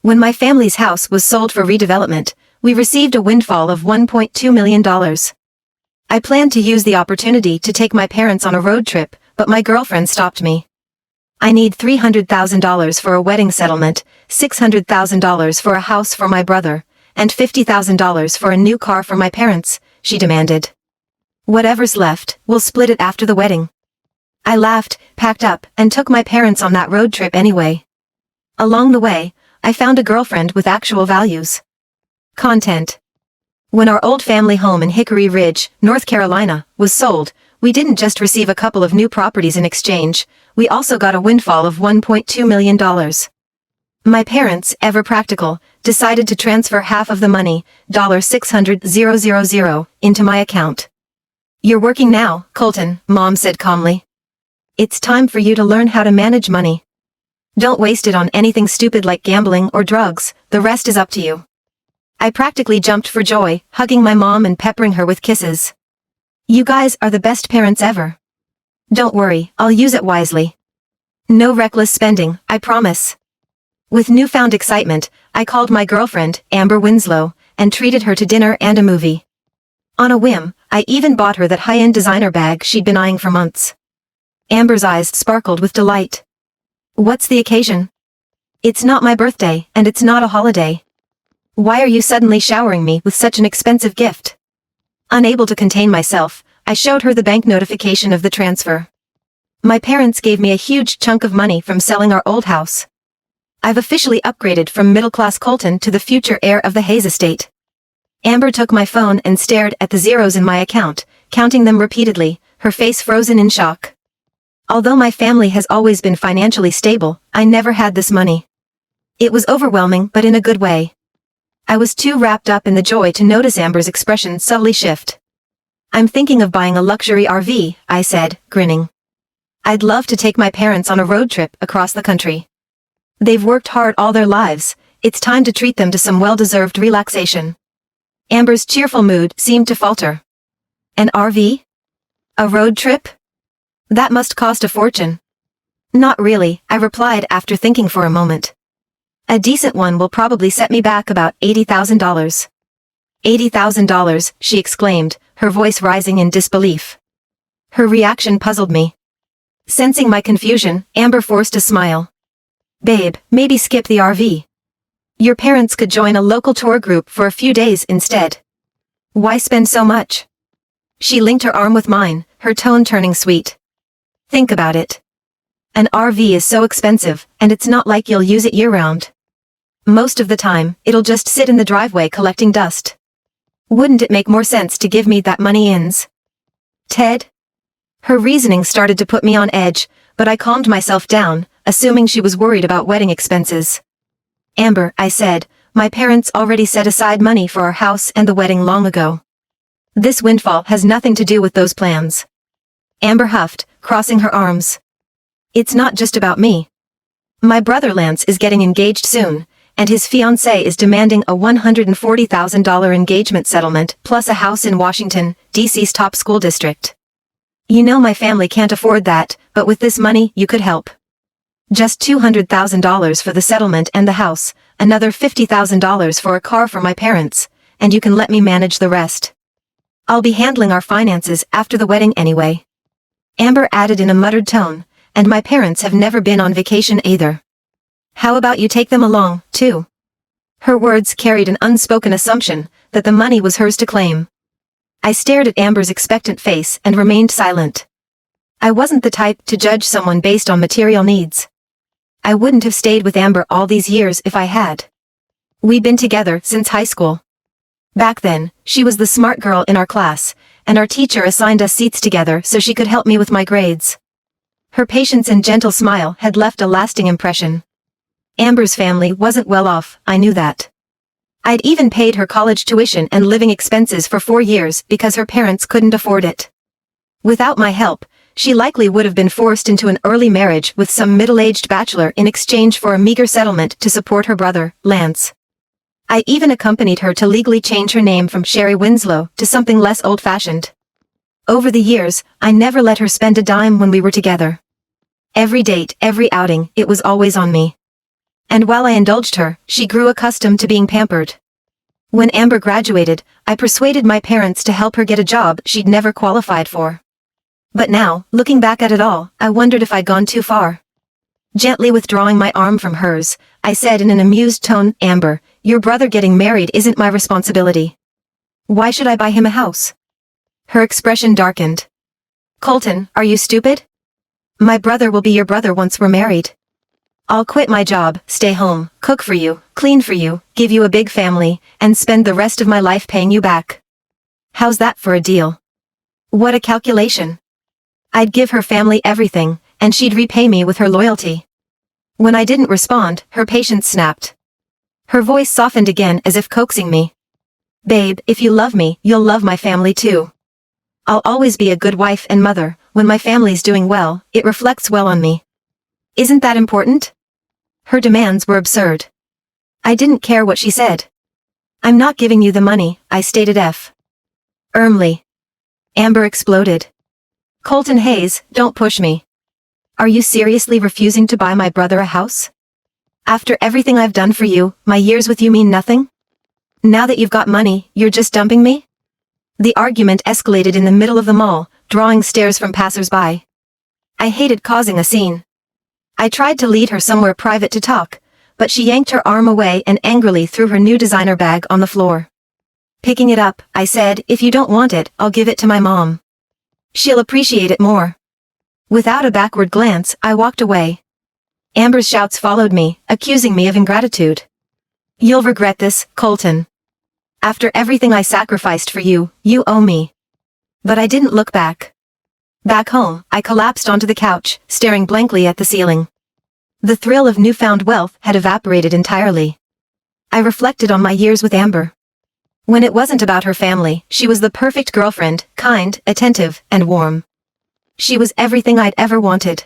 When my family's house was sold for redevelopment, we received a windfall of $1.2 million. I planned to use the opportunity to take my parents on a road trip, but my girlfriend stopped me. I need $300,000 for a wedding settlement, $600,000 for a house for my brother, and $50,000 for a new car for my parents, she demanded. Whatever's left, we'll split it after the wedding. I laughed, packed up, and took my parents on that road trip anyway. Along the way, I found a girlfriend with actual values. Content. When our old family home in Hickory Ridge, North Carolina, was sold, we didn't just receive a couple of new properties in exchange, we also got a windfall of $1.2 million. My parents, ever practical, decided to transfer half of the money, $600,000, into my account. You're working now, Colton, Mom said calmly. It's time for you to learn how to manage money. Don't waste it on anything stupid like gambling or drugs, the rest is up to you. I practically jumped for joy, hugging my mom and peppering her with kisses. You guys are the best parents ever. Don't worry, I'll use it wisely. No reckless spending, I promise. With newfound excitement, I called my girlfriend, Amber Winslow, and treated her to dinner and a movie. On a whim, I even bought her that high-end designer bag she'd been eyeing for months. Amber's eyes sparkled with delight. What's the occasion? It's not my birthday, and it's not a holiday. Why are you suddenly showering me with such an expensive gift? Unable to contain myself, I showed her the bank notification of the transfer. My parents gave me a huge chunk of money from selling our old house. I've officially upgraded from middle-class Colton to the future heir of the Hayes estate. Amber took my phone and stared at the zeros in my account, counting them repeatedly, her face frozen in shock. Although my family has always been financially stable, I never had this money. It was overwhelming, but in a good way. I was too wrapped up in the joy to notice Amber's expression subtly shift. I'm thinking of buying a luxury RV, I said, grinning. I'd love to take my parents on a road trip across the country. They've worked hard all their lives, it's time to treat them to some well-deserved relaxation. Amber's cheerful mood seemed to falter. An RV? A road trip? That must cost a fortune. Not really, I replied after thinking for a moment. A decent one will probably set me back about $80,000. $80,000, she exclaimed, her voice rising in disbelief. Her reaction puzzled me. Sensing my confusion, Amber forced a smile. Babe, maybe skip the RV. Your parents could join a local tour group for a few days instead. Why spend so much? She linked her arm with mine, her tone turning sweet. Think about it. An RV is so expensive, and it's not like you'll use it year-round. Most of the time, it'll just sit in the driveway collecting dust. Wouldn't it make more sense to give me that money Ted? Her reasoning started to put me on edge, but I calmed myself down, assuming she was worried about wedding expenses. Amber, I said, my parents already set aside money for our house and the wedding long ago. This windfall has nothing to do with those plans. Amber huffed, crossing her arms. It's not just about me. My brother Lance is getting engaged soon, and his fiancée is demanding a $140,000 engagement settlement plus a house in Washington, D.C.'s top school district. You know my family can't afford that, but with this money you could help. Just $200,000 for the settlement and the house, another $50,000 for a car for my parents, and you can let me manage the rest. I'll be handling our finances after the wedding anyway. Amber added in a muttered tone, and my parents have never been on vacation either. How about you take them along, too? Her words carried an unspoken assumption that the money was hers to claim. I stared at Amber's expectant face and remained silent. I wasn't the type to judge someone based on material needs. I wouldn't have stayed with Amber all these years if I had. We'd been together since high school. Back then, she was the smart girl in our class, and our teacher assigned us seats together so she could help me with my grades. Her patience and gentle smile had left a lasting impression. Amber's family wasn't well off, I knew that. I'd even paid her college tuition and living expenses for 4 years because her parents couldn't afford it. Without my help, she likely would have been forced into an early marriage with some middle-aged bachelor in exchange for a meager settlement to support her brother, Lance. I even accompanied her to legally change her name from Sherry Winslow to something less old-fashioned. Over the years, I never let her spend a dime when we were together. Every date, every outing, it was always on me. And while I indulged her, she grew accustomed to being pampered. When Amber graduated, I persuaded my parents to help her get a job she'd never qualified for. But now, looking back at it all, I wondered if I'd gone too far. Gently withdrawing my arm from hers, I said in an amused tone, "Amber, your brother getting married isn't my responsibility. Why should I buy him a house?" Her expression darkened. "Colton, are you stupid? My brother will be your brother once we're married. I'll quit my job, stay home, cook for you, clean for you, give you a big family, and spend the rest of my life paying you back. How's that for a deal? What a calculation. I'd give her family everything, and she'd repay me with her loyalty." When I didn't respond, her patience snapped. Her voice softened again as if coaxing me. "Babe, if you love me, you'll love my family too. I'll always be a good wife and mother. When my family's doing well, it reflects well on me. Isn't that important?" Her demands were absurd. I didn't care what she said. "I'm not giving you the money," I stated firmly. Amber exploded. "Colton Hayes, don't push me. Are you seriously refusing to buy my brother a house? After everything I've done for you, my years with you mean nothing? Now that you've got money, you're just dumping me?" The argument escalated in the middle of the mall, drawing stares from passers-by. I hated causing a scene. I tried to lead her somewhere private to talk, but she yanked her arm away and angrily threw her new designer bag on the floor. Picking it up, I said, "If you don't want it, I'll give it to my mom. She'll appreciate it more." Without a backward glance, I walked away. Amber's shouts followed me, accusing me of ingratitude. "You'll regret this, Colton. After everything I sacrificed for you, you owe me." But I didn't look back. Back home, I collapsed onto the couch, staring blankly at the ceiling. The thrill of newfound wealth had evaporated entirely. I reflected on my years with Amber. When it wasn't about her family, she was the perfect girlfriend, kind, attentive, and warm. She was everything I'd ever wanted.